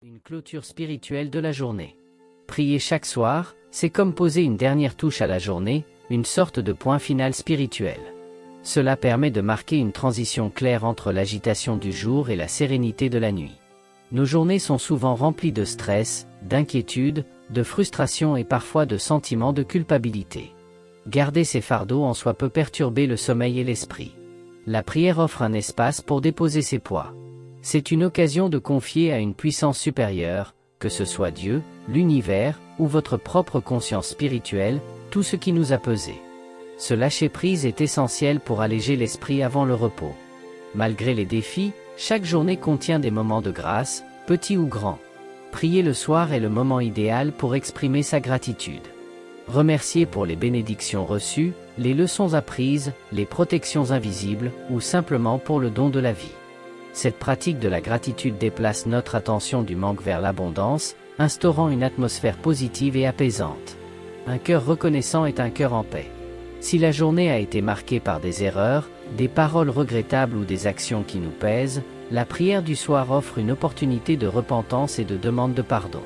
Une clôture spirituelle de la journée. Prier chaque soir, c'est comme poser une dernière touche à la journée, une sorte de point final spirituel. Cela permet de marquer une transition claire entre l'agitation du jour et la sérénité de la nuit. Nos journées sont souvent remplies de stress, d'inquiétude, de frustration et parfois de sentiments de culpabilité. Garder ces fardeaux en soi peut perturber le sommeil et l'esprit. La prière offre un espace pour déposer ces poids. C'est une occasion de confier à une puissance supérieure, que ce soit Dieu, l'univers, ou votre propre conscience spirituelle, tout ce qui nous a pesé. Ce lâcher-prise est essentiel pour alléger l'esprit avant le repos. Malgré les défis, chaque journée contient des moments de grâce, petits ou grands. Prier le soir est le moment idéal pour exprimer sa gratitude. Remercier pour les bénédictions reçues, les leçons apprises, les protections invisibles, ou simplement pour le don de la vie. Cette pratique de la gratitude déplace notre attention du manque vers l'abondance, instaurant une atmosphère positive et apaisante. Un cœur reconnaissant est un cœur en paix. Si la journée a été marquée par des erreurs, des paroles regrettables ou des actions qui nous pèsent, la prière du soir offre une opportunité de repentance et de demande de pardon.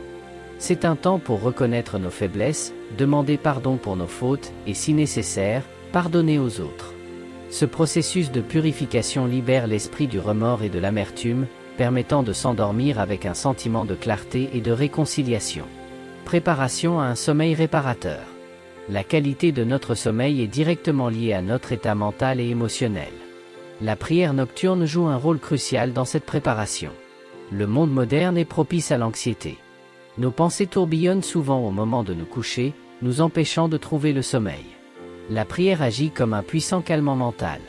C'est un temps pour reconnaître nos faiblesses, demander pardon pour nos fautes, et si nécessaire, pardonner aux autres. Ce processus de purification libère l'esprit du remords et de l'amertume, permettant de s'endormir avec un sentiment de clarté et de réconciliation. Préparation à un sommeil réparateur. La qualité de notre sommeil est directement liée à notre état mental et émotionnel. La prière nocturne joue un rôle crucial dans cette préparation. Le monde moderne est propice à l'anxiété. Nos pensées tourbillonnent souvent au moment de nous coucher, nous empêchant de trouver le sommeil. La prière agit comme un puissant calmant mental.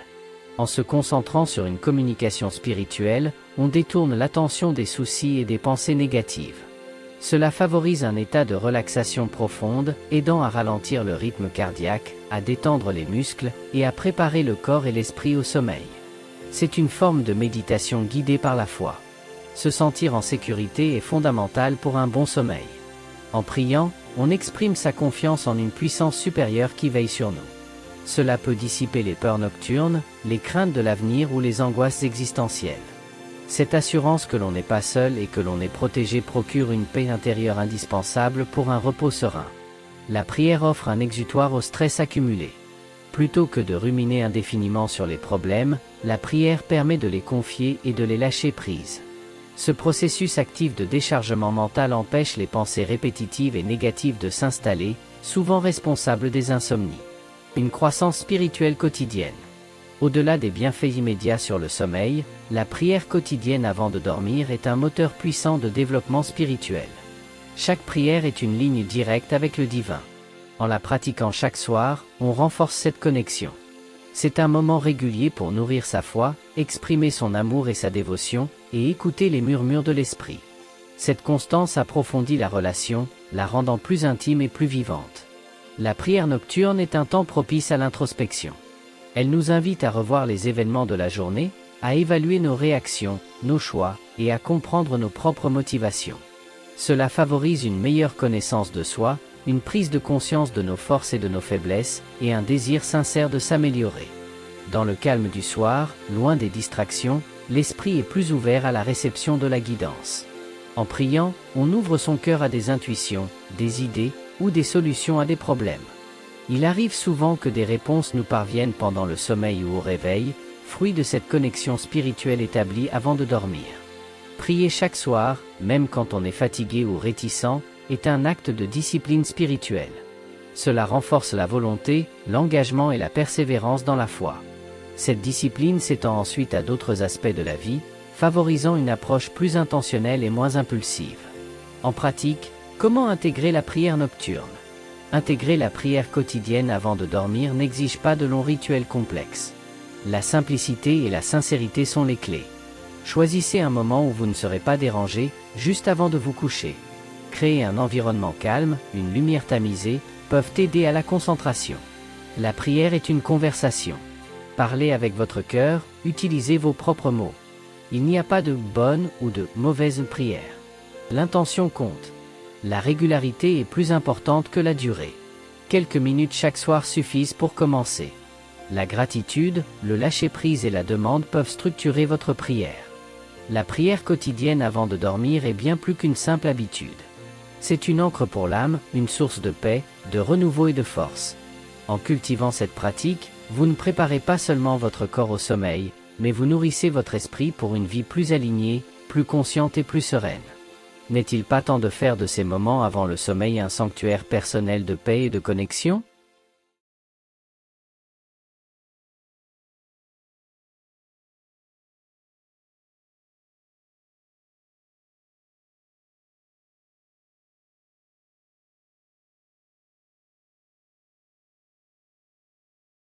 En se concentrant sur une communication spirituelle, on détourne l'attention des soucis et des pensées négatives. Cela favorise un état de relaxation profonde, aidant à ralentir le rythme cardiaque, à détendre les muscles, et à préparer le corps et l'esprit au sommeil. C'est une forme de méditation guidée par la foi. Se sentir en sécurité est fondamental pour un bon sommeil. En priant, on exprime sa confiance en une puissance supérieure qui veille sur nous. Cela peut dissiper les peurs nocturnes, les craintes de l'avenir ou les angoisses existentielles. Cette assurance que l'on n'est pas seul et que l'on est protégé procure une paix intérieure indispensable pour un repos serein. La prière offre un exutoire au stress accumulé. Plutôt que de ruminer indéfiniment sur les problèmes, la prière permet de les confier et de les lâcher prise. Ce processus actif de déchargement mental empêche les pensées répétitives et négatives de s'installer, souvent responsables des insomnies. Une croissance spirituelle quotidienne. Au-delà des bienfaits immédiats sur le sommeil, la prière quotidienne avant de dormir est un moteur puissant de développement spirituel. Chaque prière est une ligne directe avec le divin. En la pratiquant chaque soir, on renforce cette connexion. C'est un moment régulier pour nourrir sa foi, exprimer son amour et sa dévotion, et écouter les murmures de l'esprit. Cette constance approfondit la relation, la rendant plus intime et plus vivante. La prière nocturne est un temps propice à l'introspection. Elle nous invite à revoir les événements de la journée, à évaluer nos réactions, nos choix, et à comprendre nos propres motivations. Cela favorise une meilleure connaissance de soi, une prise de conscience de nos forces et de nos faiblesses, et un désir sincère de s'améliorer. Dans le calme du soir, loin des distractions, l'esprit est plus ouvert à la réception de la guidance. En priant, on ouvre son cœur à des intuitions, des idées, ou des solutions à des problèmes. Il arrive souvent que des réponses nous parviennent pendant le sommeil ou au réveil, fruit de cette connexion spirituelle établie avant de dormir. Prier chaque soir, même quand on est fatigué ou réticent, est un acte de discipline spirituelle. Cela renforce la volonté, l'engagement et la persévérance dans la foi. Cette discipline s'étend ensuite à d'autres aspects de la vie, favorisant une approche plus intentionnelle et moins impulsive. En pratique, comment intégrer la prière nocturne ? Intégrer la prière quotidienne avant de dormir n'exige pas de longs rituels complexes. La simplicité et la sincérité sont les clés. Choisissez un moment où vous ne serez pas dérangé, juste avant de vous coucher. Créer un environnement calme, une lumière tamisée, peuvent aider à la concentration. La prière est une conversation. Parlez avec votre cœur, utilisez vos propres mots. Il n'y a pas de bonne ou de mauvaise prière. L'intention compte. La régularité est plus importante que la durée. Quelques minutes chaque soir suffisent pour commencer. La gratitude, le lâcher-prise et la demande peuvent structurer votre prière. La prière quotidienne avant de dormir est bien plus qu'une simple habitude. C'est une ancre pour l'âme, une source de paix, de renouveau et de force. En cultivant cette pratique, vous ne préparez pas seulement votre corps au sommeil, mais vous nourrissez votre esprit pour une vie plus alignée, plus consciente et plus sereine. N'est-il pas temps de faire de ces moments avant le sommeil un sanctuaire personnel de paix et de connexion ?